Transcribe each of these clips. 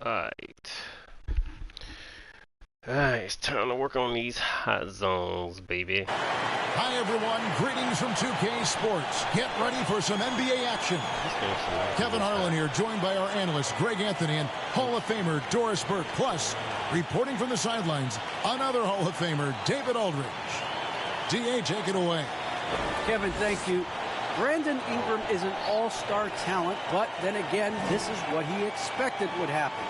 Alright. Alright, it's time to work on these hot zones, baby. Hi, everyone. Greetings from 2K Sports. Get ready for some NBA action. Kevin Harlan here, joined by our analyst, Greg Anthony, and Hall of Famer Doris Burke. Plus, reporting from the sidelines, another Hall of Famer, David Aldridge. DA, take it away. Kevin, thank you. Brandon Ingram is an all-star talent, but then again, this is what he expected would happen.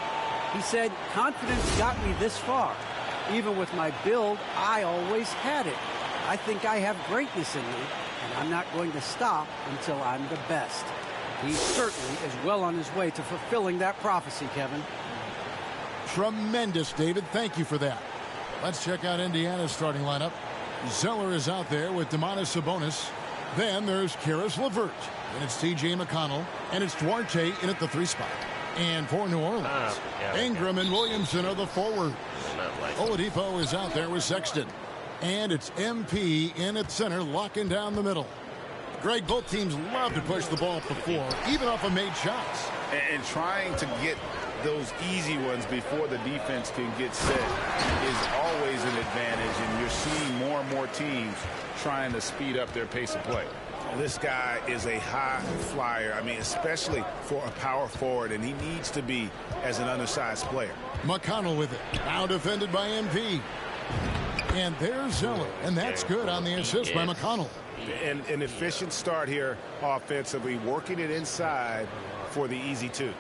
He said, confidence got me this far. Even with my build, I always had it. I think I have greatness in me, and I'm not going to stop until I'm the best. He certainly is well on his way to fulfilling that prophecy, Kevin. Tremendous, David. Thank you for that. Let's check out Indiana's starting lineup. Zeller is out there with Domantas Sabonis. Then there's Karis LeVert, and it's T.J. McConnell, and it's Duarte in at the 3 spot. And for New Orleans, Ingram and Williamson are the forwards. Oladipo is out there with Sexton. And it's MP in at center, locking down the middle. Greg, both teams love to push the ball before, even off of made shots. And trying to get those easy ones before the defense can get set is always an advantage, and you're seeing more and more teams trying to speed up their pace of play. This guy is a high flyer, I mean, especially for a power forward, and he needs to be as an undersized player. McConnell with it, now defended by MP. And there's Zeller, and that's good on the assist by McConnell. And an efficient start here offensively, working it inside for the easy 2.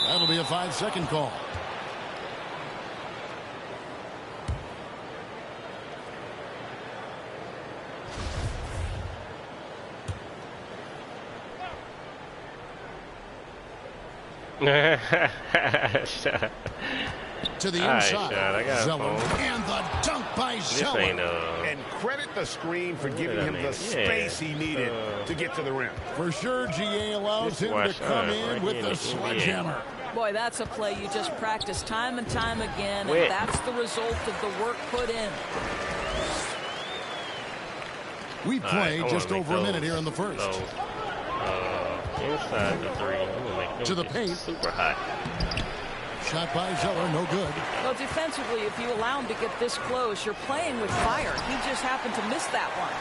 That'll be a 5-second call. To the inside, Zeller, and the dunk by Zeller. And credit the screen for giving him the space he needed to get to the rim. For sure, GA allows him to come in with the sledgehammer. Boy, that's a play you just practice time and time again, and that's the result of the work put in. We play just over a minute here in the first. Inside the 3. To the paint. Super hot. Shot by Zeller, no good. Well, defensively, if you allow him to get this close, you're playing with fire. He just happened to miss that one.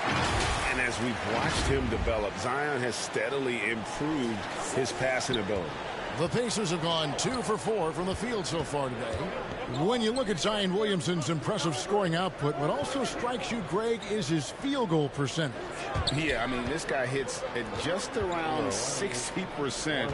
And as we've watched him develop, Zion has steadily improved his passing ability. The Pacers have gone 2 for 4 from the field so far today. When you look at Zion Williamson's impressive scoring output, what also strikes you, Greg, is his field goal percentage. Yeah, I mean, this guy hits at just around 60%.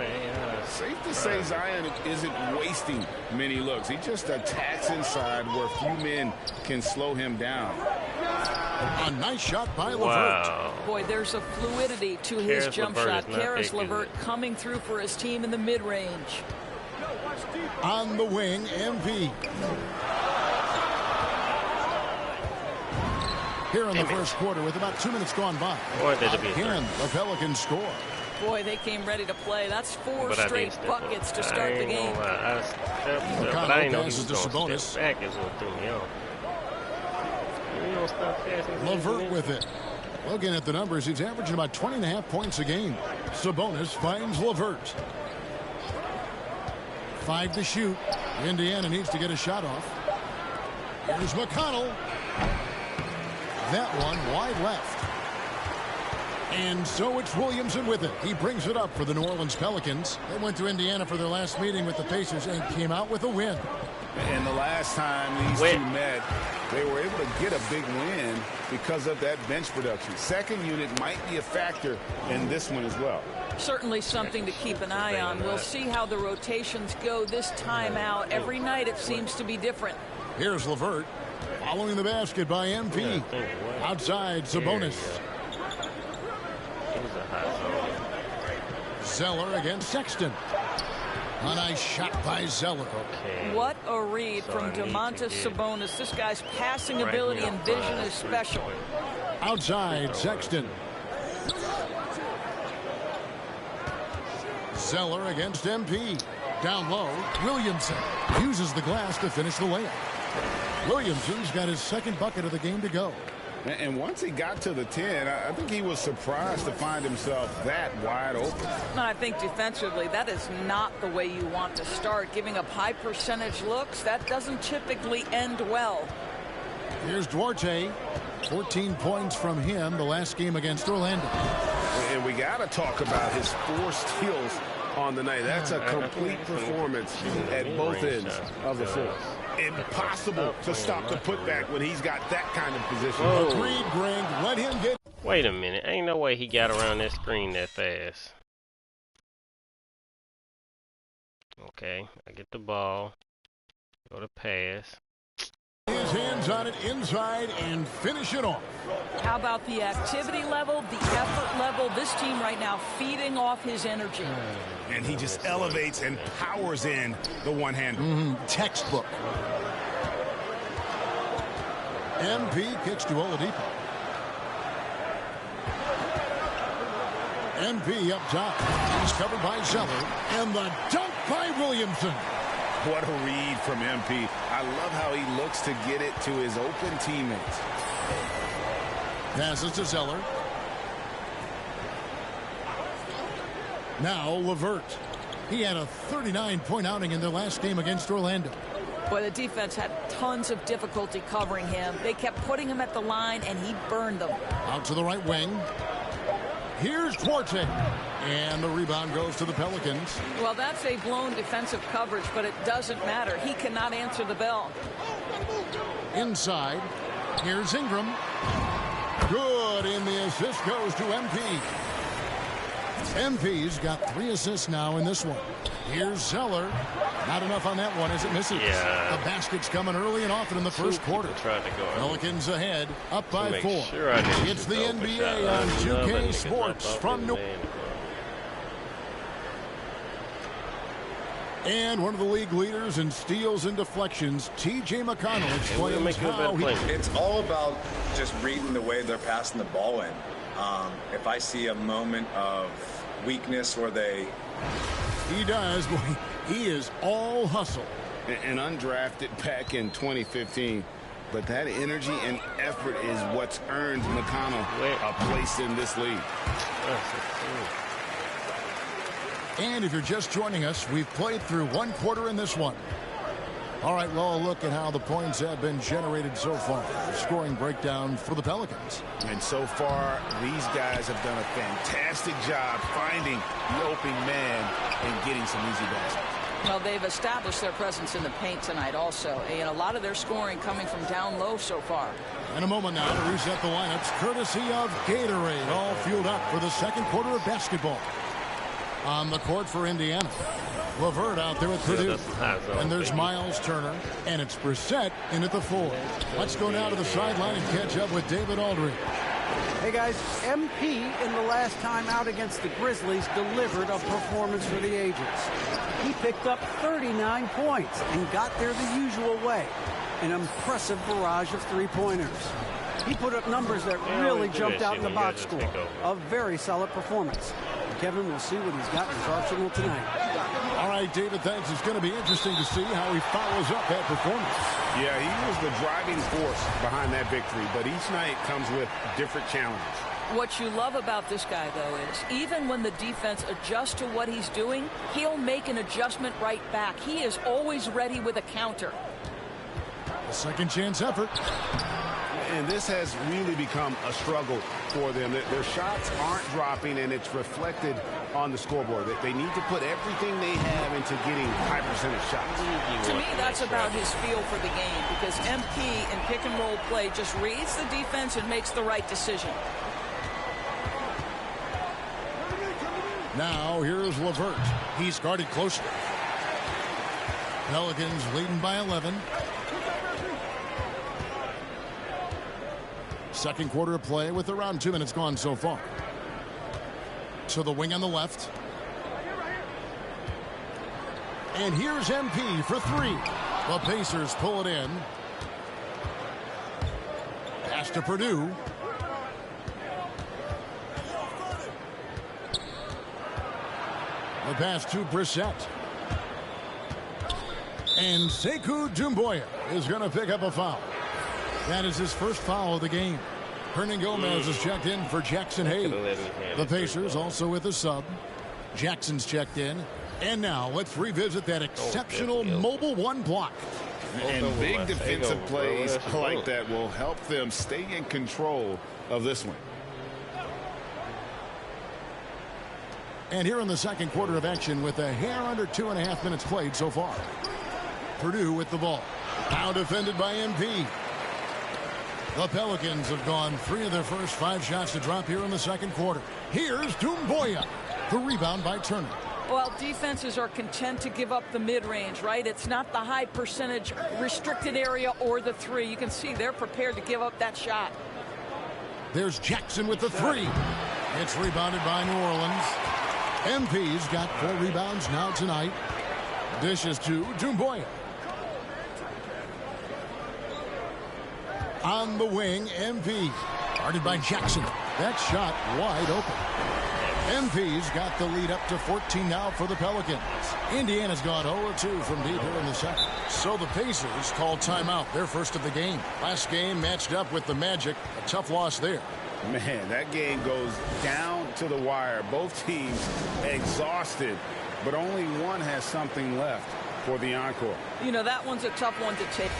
Safe to say Zion isn't wasting many looks. He just attacks inside where few men can slow him down. A nice shot by LeVert. Wow. Boy, there's a fluidity to his jump shot. Karis LeVert coming through for his team in the mid-range. On the wing, MP. Here in the first quarter with about 2 minutes gone by. Again, the Pelicans score. Boy, they came ready to play. That's 4 straight buckets to start the game. McConnell passes to Sabonis. LeVert with it. Looking at the numbers, he's averaging about 20.5 points a game. Sabonis finds LeVert. 5 to shoot. Indiana needs to get a shot off. Here's McConnell. That one wide left. And so it's Williamson with it. He brings it up for the New Orleans Pelicans. They went to Indiana for their last meeting with the Pacers and came out with a win. And the last time these two met, they were able to get a big win because of that bench production. Second unit might be a factor in this one as well. Certainly something to keep an eye on. We'll see how the rotations go this time out. Every night it seems to be different. Here's LeVert following the basket by MP. Outside, Sabonis. Zeller against Sexton. A nice shot by Zeller. What a read from Domantas Sabonis. This guy's passing ability and vision is special. Outside, Sexton. Zeller against MP. Down low, Williamson uses the glass to finish the layup. Williamson's got his second bucket of the game to go. And once he got to the 10, I think he was surprised to find himself that wide open. I think defensively, that is not the way you want to start. Giving up high percentage looks, that doesn't typically end well. Here's Duarte. 14 points from him the last game against Orlando. And we got to talk about his 4 steals on the night. That's a complete performance at both ends of the floor. Impossible to stop the putback when he's got that kind of position. Agreed, Greg. Let him get... Wait a minute. Ain't no way he got around that screen that fast. Okay, I get the ball. Go to pass. His hands on it inside and finish it off. How about the activity level, the effort level? This team right now feeding off his energy. And he just elevates and powers in the one-hander. Textbook. MP kicks to Oladipo. MP up top. He's covered by Zeller. And the dunk by Williamson. What a read from MP. I love how he looks to get it to his open teammates. Passes to Zeller. Now LeVert. He had a 39-point outing in their last game against Orlando. Boy, the defense had tons of difficulty covering him. They kept putting him at the line, and he burned them. Out to the right wing. Here's Duarte. And the rebound goes to the Pelicans. Well, that's a blown defensive coverage, but it doesn't matter. He cannot answer the bell. Inside. Here's Ingram. Good, and the assist goes to MP. MP's got 3 assists now in this one. Here's Zeller. Not enough on that one as it misses. Yeah. The basket's coming early and often in the first quarter. Tried to go Pelicans ahead, up by 4. Sure it's the NBA on 2K Sports from New. And one of the league leaders in steals and deflections, TJ McConnell, explains how he... It's all about just reading the way they're passing the ball in. If I see a moment of weakness or they... He does. He is all hustle. An undrafted back in 2015. But that energy and effort is what's earned McConnell a place in this league. And if you're just joining us, we've played through 1 quarter in this one. All right, well, look at how the points have been generated so far. The scoring breakdown for the Pelicans. And so far, these guys have done a fantastic job finding the open man and getting some easy baskets. Well, they've established their presence in the paint tonight also. And a lot of their scoring coming from down low so far. In a moment now to reset the lineups, courtesy of Gatorade, all fueled up for the second quarter of basketball. On the court for Indiana. LeVert out there with Purdue. And there's Miles Turner. And it's Brissett in at the 4. Let's go now to the sideline and catch up with David Aldridge. Hey, guys, MP in the last time out against the Grizzlies delivered a performance for the ages. He picked up 39 points and got there the usual way. An impressive barrage of three-pointers. He put up numbers that really jumped out in the box score. A very solid performance. Kevin, we'll see what he's got in his arsenal tonight. All right, David, thanks. It's going to be interesting to see how he follows up that performance. Yeah, he was the driving force behind that victory, but each night comes with different challenges. What you love about this guy, though, is even when the defense adjusts to what he's doing, he'll make an adjustment right back. He is always ready with a counter. A second chance effort. And this has really become a struggle for them. Their shots aren't dropping, and it's reflected on the scoreboard. They need to put everything they have into getting high percentage shots. To me, that's about his feel for the game, because MP in pick-and-roll play just reads the defense and makes the right decision. Now, here's LeVert. He's guarded closely. Pelicans leading by 11. Second quarter of play with around 2 minutes gone so far. To the wing on the left. And here's MP for 3. The Pacers pull it in. Pass to Purdue. The pass to Brissett. And Sekou Doumbouya is going to pick up a foul. That is his first foul of the game. Hernan Gomez is checked in for Jackson Hayes. The Pacers also with a sub. Jackson's checked in. And now let's revisit that exceptional mobile one block. And big defensive plays like that will help them stay in control of this one. And here in the second quarter of action with a hair under 2.5 minutes played so far. Purdue with the ball. Now defended by MP. The Pelicans have gone 3 of their first 5 shots to drop here in the second quarter. Here's Doumbouya. The rebound by Turner. Well, defenses are content to give up the mid-range, right? It's not the high percentage restricted area or the 3. You can see they're prepared to give up that shot. There's Jackson with the 3. It's rebounded by New Orleans. MP's got 4 rebounds now tonight. Dishes to Doumbouya. On the wing, MP. Guarded by Jackson. That shot wide open. MP's got the lead up to 14 now for the Pelicans. Indiana's gone 0-2 from deep here in the second. So the Pacers call timeout, their first of the game. Last game matched up with the Magic. A tough loss there. Man, that game goes down to the wire. Both teams exhausted, but only one has something left for the encore. You know, that one's a tough one to take.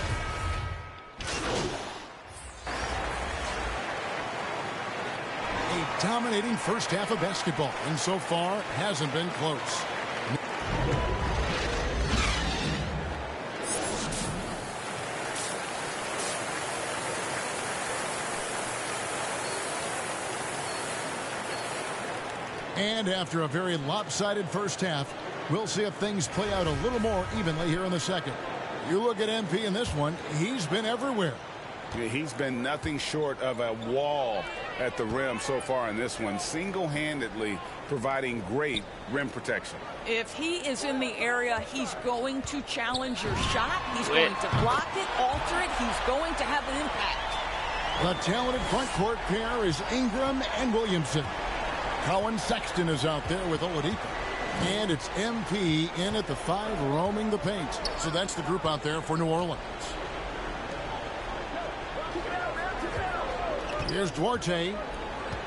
A dominating first half of basketball, and so far hasn't been close. And after a very lopsided first half, we'll see if things play out a little more evenly here in the second. You look at MP in this one, he's been everywhere. Yeah, he's been nothing short of a wall at the rim so far in this one, single-handedly providing great rim protection. If he is in the area, he's going to challenge your shot. He's going to block it, alter it. He's going to have an impact. The talented front court pair is Ingram and Williamson. Cohen Sexton is out there with Oladipo. And it's MP in at the 5 roaming the paint. So that's the group out there for New Orleans. Here's Duarte.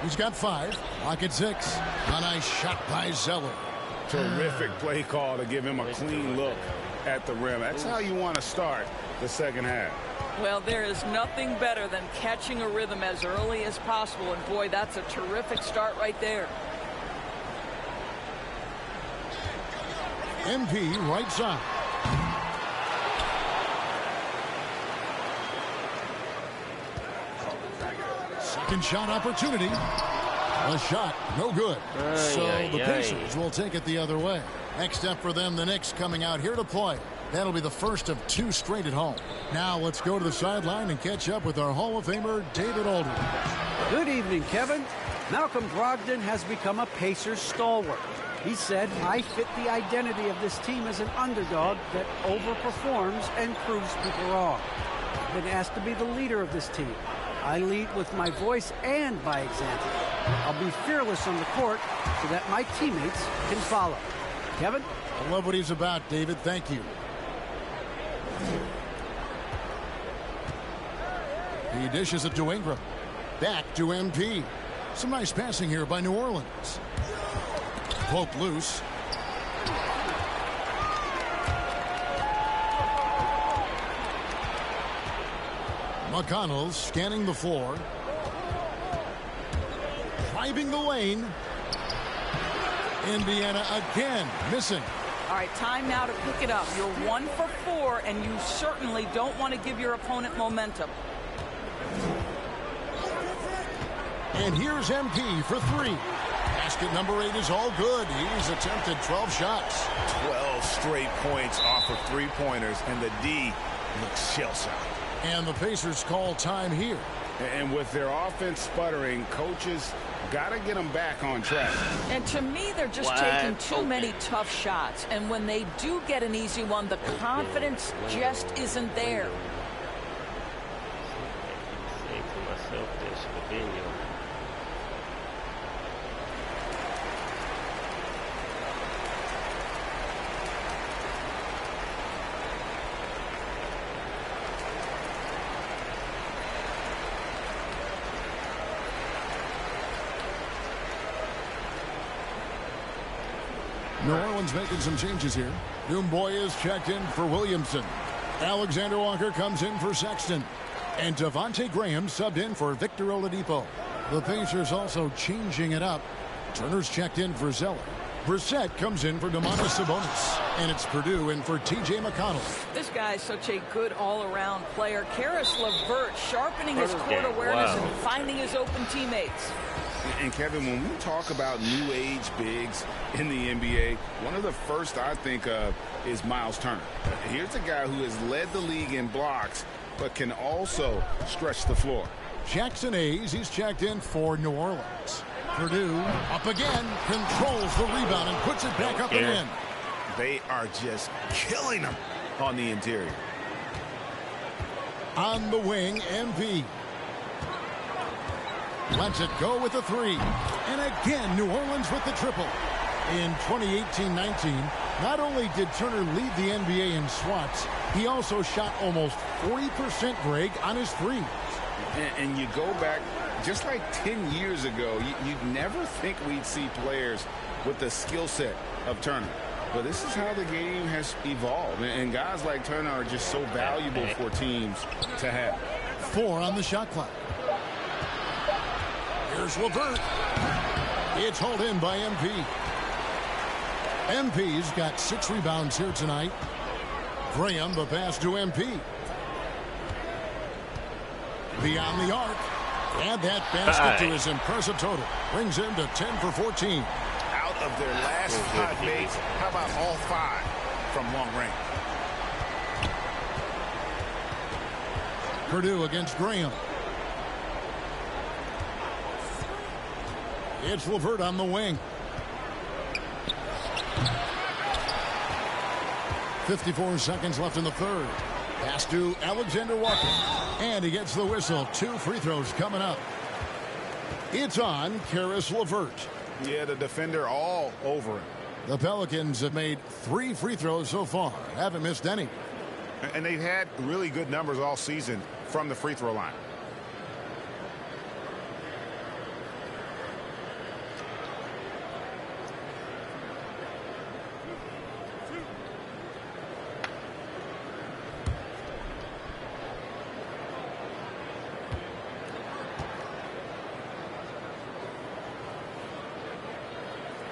He's got 5. Lock at 6. A nice shot by Zeller. Terrific play call to give him a clean look at the rim. That's how you want to start the second half. Well, there is nothing better than catching a rhythm as early as possible. And, boy, that's a terrific start right there. MP right side. Second shot opportunity. A shot, no good. So the Pacers will take it the other way. Next up for them, the Knicks coming out here to play. That'll be the first of 2 straight at home. Now let's go to the sideline and catch up with our Hall of Famer, David Aldridge. Good evening, Kevin. Malcolm Brogdon has become a Pacers stalwart. He said, I fit the identity of this team as an underdog that overperforms and proves people wrong. I've been asked to be the leader of this team. I lead with my voice and by example. I'll be fearless on the court so that my teammates can follow. Kevin? I love what he's about, David. Thank you. He dishes it to Ingram. Back to MP. Some nice passing here by New Orleans. Poke loose. McConnell's scanning the floor. Driving the lane. Indiana again missing. All right, time now to pick it up. You're 1 for 4, and you certainly don't want to give your opponent momentum. And here's MP for 3. Basket number 8 is all good. He's attempted 12 shots. 12 straight points off of 3-pointers, and the D looks shell-shocked. And the Pacers call time here. And with their offense sputtering, coaches got to get them back on track. And to me, they're just taking too many tough shots. And when they do get an easy one, the confidence just isn't there. New Orleans making some changes here. Boy is checked in for Williamson. Alexander Walker comes in for Sexton. And Devontae Graham subbed in for Victor Oladipo. The Pacers also changing it up. Turner's checked in for Zeller. Brissett comes in for Domantas Sabonis. And it's Purdue in for T.J. McConnell. This guy is such a good all-around player. Karis LeVert sharpening his court awareness and finding his open teammates. And Kevin, when we talk about new age bigs in the NBA, one of the first I think of is Miles Turner. Here's a guy who has led the league in blocks, but can also stretch the floor. Jackson Hayes, he's checked in for New Orleans. Purdue up again, controls the rebound and puts it back up and in. They are just killing them on the interior. On the wing, MP. Lets it go with a three. And again, New Orleans with the triple. In 2018-19, not only did Turner lead the NBA in swats, he also shot almost 40%, Greg, on his threes. And you go back just like 10 years ago, you'd never think we'd see players with the skill set of Turner. But this is how the game has evolved. And guys like Turner are just so valuable for teams to have. 4 on the shot clock. Here's LeVert. It's hauled in by MP. MP's got 6 rebounds here tonight. Graham, the pass to MP. Beyond the arc. And that basket to his impressive total. Brings him to 10 for 14. Out of their last 5 mates, how about all 5 from long range? Purdue against Graham. It's LeVert on the wing. 54 seconds left in the third. Pass to Alexander Walker. And he gets the whistle. 2 free throws coming up. It's on Karis LeVert. Yeah, the defender all over him. The Pelicans have made 3 free throws so far. Haven't missed any. And they've had really good numbers all season from the free throw line.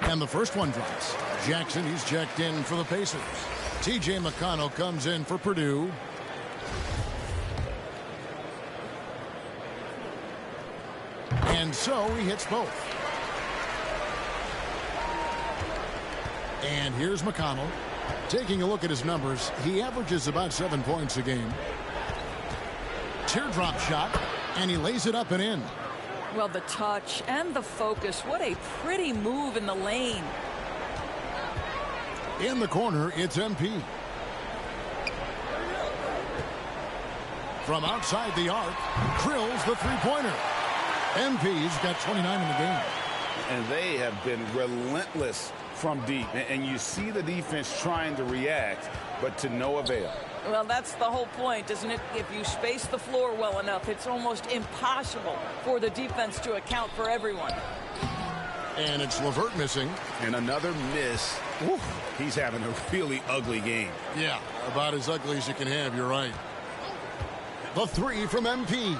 And the first one drops. Jackson, he's checked in for the Pacers. T.J. McConnell comes in for Purdue. And so he hits both. And here's McConnell. Taking a look at his numbers, he averages about 7 points a game. Teardrop shot, and he lays it up and in. Well, the touch and the focus. What a pretty move in the lane. In the corner, it's MP. From outside the arc, drills the three-pointer. MP's got 29 in the game. And they have been relentless from deep. And you see the defense trying to react, but to no avail. Well, that's the whole point, isn't it? If you space the floor well enough, it's almost impossible for the defense to account for everyone. And it's LeVert missing. And another miss. Woo, he's having a really ugly game. Yeah, about as ugly as you can have, you're right. The 3 from MP.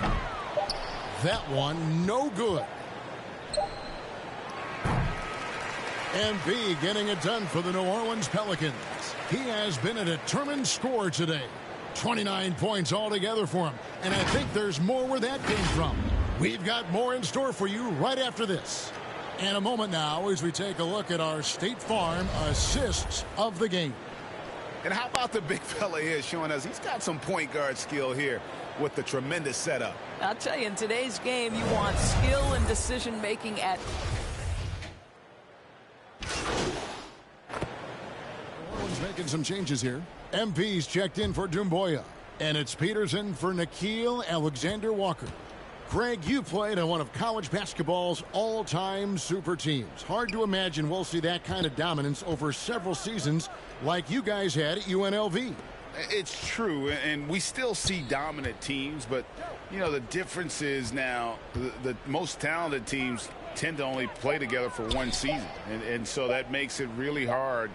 That one, no good. MP getting it done for the New Orleans Pelicans. He has been a determined scorer today. 29 points altogether for him. And I think there's more where that came from. We've got more in store for you right after this. And a moment now as we take a look at our State Farm assists of the game. And how about the big fella here showing us he's got some point guard skill here with the tremendous setup. I'll tell you, in today's game, you want skill and decision-making at... Making some changes here. MP's checked in for Doumbouya. And it's Peterson for Nickeil Alexander-Walker. Greg, you played on one of college basketball's all-time super teams. Hard to imagine we'll see that kind of dominance over several seasons like you guys had at UNLV. It's true, and we still see dominant teams, but, you know, the difference is now the most talented teams tend to only play together for one season. And so that makes it really hard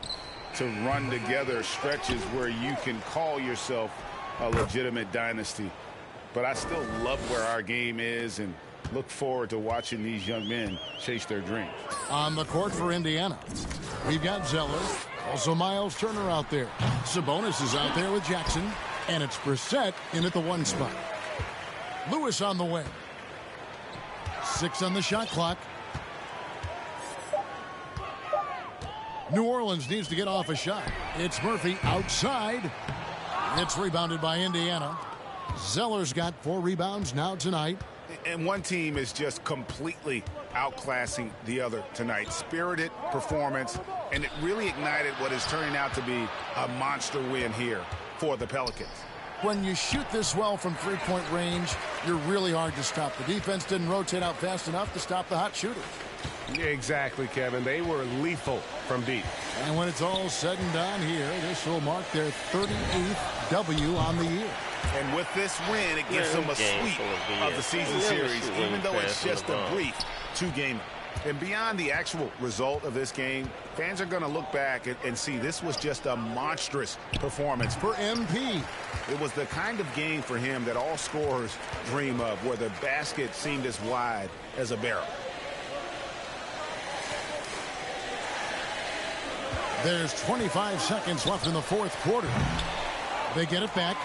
to run together stretches where you can call yourself a legitimate dynasty. But I still love where our game is and look forward to watching these young men chase their dreams. On the court for Indiana, we've got Zeller, also Miles Turner out there. Sabonis is out there with Jackson, and it's Brissett in at the 1 spot. Lewis on the way. 6 on the shot clock. New Orleans needs to get off a shot. It's Murphy outside. It's rebounded by Indiana. Zeller's got 4 rebounds now tonight. And one team is just completely outclassing the other tonight. Spirited performance, and it really ignited what is turning out to be a monster win here for the Pelicans. When you shoot this well from three-point range, you're really hard to stop. The defense didn't rotate out fast enough to stop the hot shooters. Yeah, exactly, Kevin. They were lethal from deep. And when it's all said and done here, this will mark their 38th W on the year. And with this win, it gives them a sweep of the season series, even though it's just a brief 2-gamer. And beyond the actual result of this game, fans are going to look back and see this was just a monstrous performance for MP. It was the kind of game for him that all scorers dream of, where the basket seemed as wide as a barrel. There's 25 seconds left in the 4th quarter. They get it back.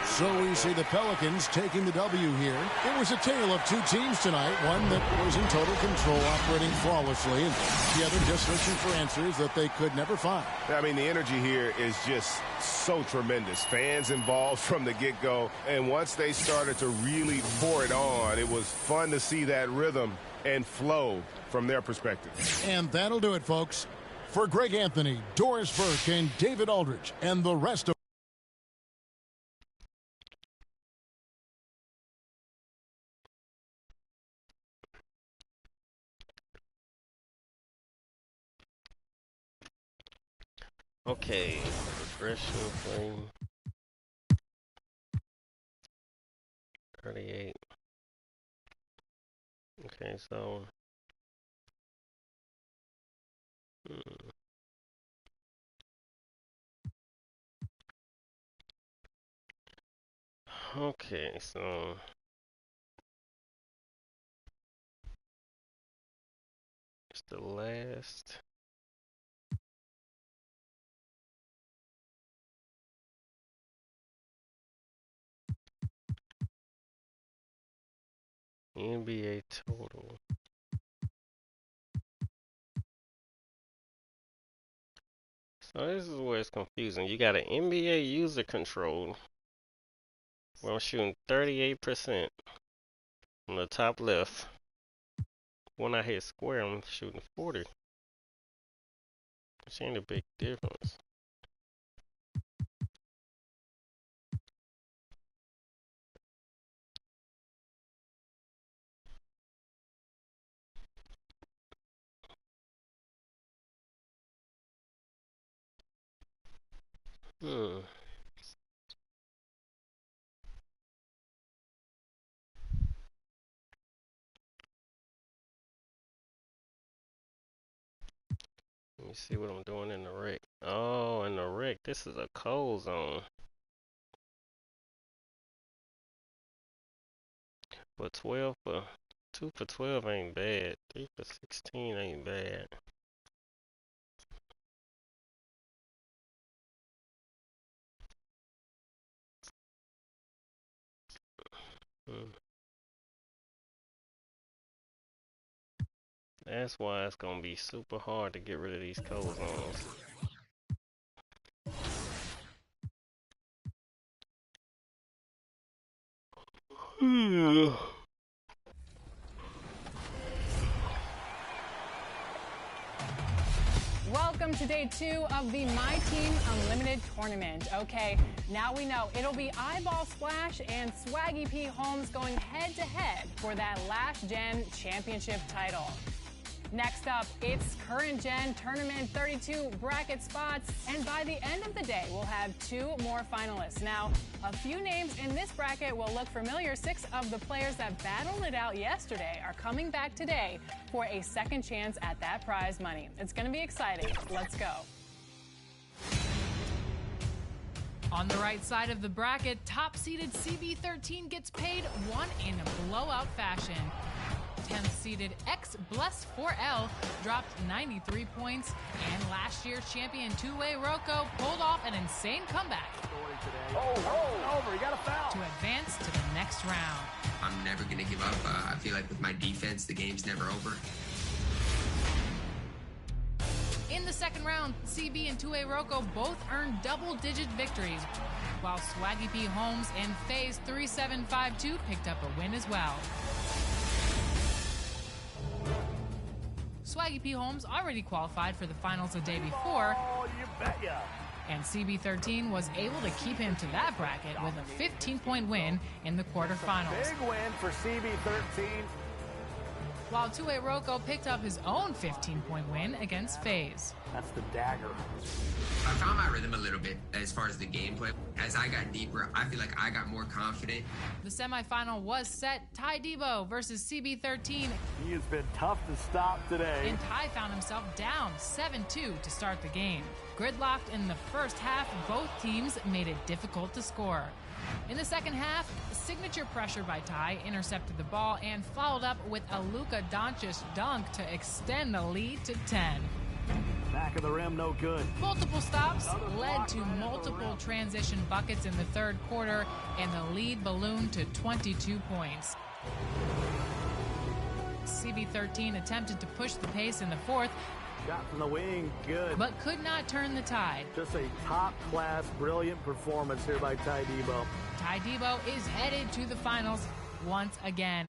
So we see the Pelicans taking the W here. It was a tale of 2 teams tonight. One that was in total control, operating flawlessly, and the other just searching for answers that they could never find. I mean, the energy here is just so tremendous. Fans involved from the get-go, and once they started to really pour it on, it was fun to see that rhythm and flow from their perspective. And that'll do it, folks. For Greg Anthony, Doris Burke, and David Aldridge, and the rest of Okay, refreshing thing. 38. Okay, so okay, so it's the last. NBA total. So this is where it's confusing. You got an NBA user control. Where I'm shooting 38% on the top left. When I hit square, I'm shooting 40. Which ain't a big difference. Let me see what I'm doing in the rec. Oh, in the rec, this is a cold zone. But 12 for 2 for 12 ain't bad. 3 for 16 ain't bad. That's why it's gonna be super hard to get rid of these cold zones. Welcome to day 2 of the My Team Unlimited tournament. Okay, now we know it'll be Eyeball Splash and Swaggy P. Holmes going head-to-head for that Last Gen championship title. Next up, it's current gen tournament 32 bracket spots, and by the end of the day, we'll have 2 more finalists. Now, a few names in this bracket will look familiar. 6 of the players that battled it out yesterday are coming back today for a second chance at that prize money. It's going to be exciting. Let's go. On the right side of the bracket, top-seeded CB13 gets paid 1 in a blowout fashion. 10th-seeded X-Bless4L dropped 93 points, and last year's champion two-way Rocco pulled off an insane comeback Over, you got a foul. to advance to the next round. I'm never going to give up. I feel like with my defense, the game's never over. In the second round, CB and two-way Rocco both earned double-digit victories, while Swaggy P. Holmes and FaZe 3752 picked up a win as well. Swaggy P. Holmes already qualified for the finals the day before, Oh, you betcha. and CB13 was able to keep him to that bracket with a 15-point win in the quarterfinals. Big win for CB13. While two-way Rocco picked up his own 15-point win against FaZe. That's the dagger. I found my rhythm a little bit as far as the gameplay. As I got deeper, I feel like I got more confident. The semifinal was set Ty Debo versus CB13, He has been tough to stop today. and Ty found himself down 7-2 to start the game. Gridlocked in the first half, both teams made it difficult to score. In the second half, signature pressure by Ty intercepted the ball and followed up with a Luka Doncic dunk to extend the lead to 10. Back of the rim, no good. Multiple stops led to multiple transition buckets in the third quarter, and the lead ballooned to 22 points. CB13 attempted to push the pace in the fourth, Shot from the wing, good. but could not turn the tide. Just a top-class, brilliant performance here by Ty Debo. Ty Debo is headed to the finals once again.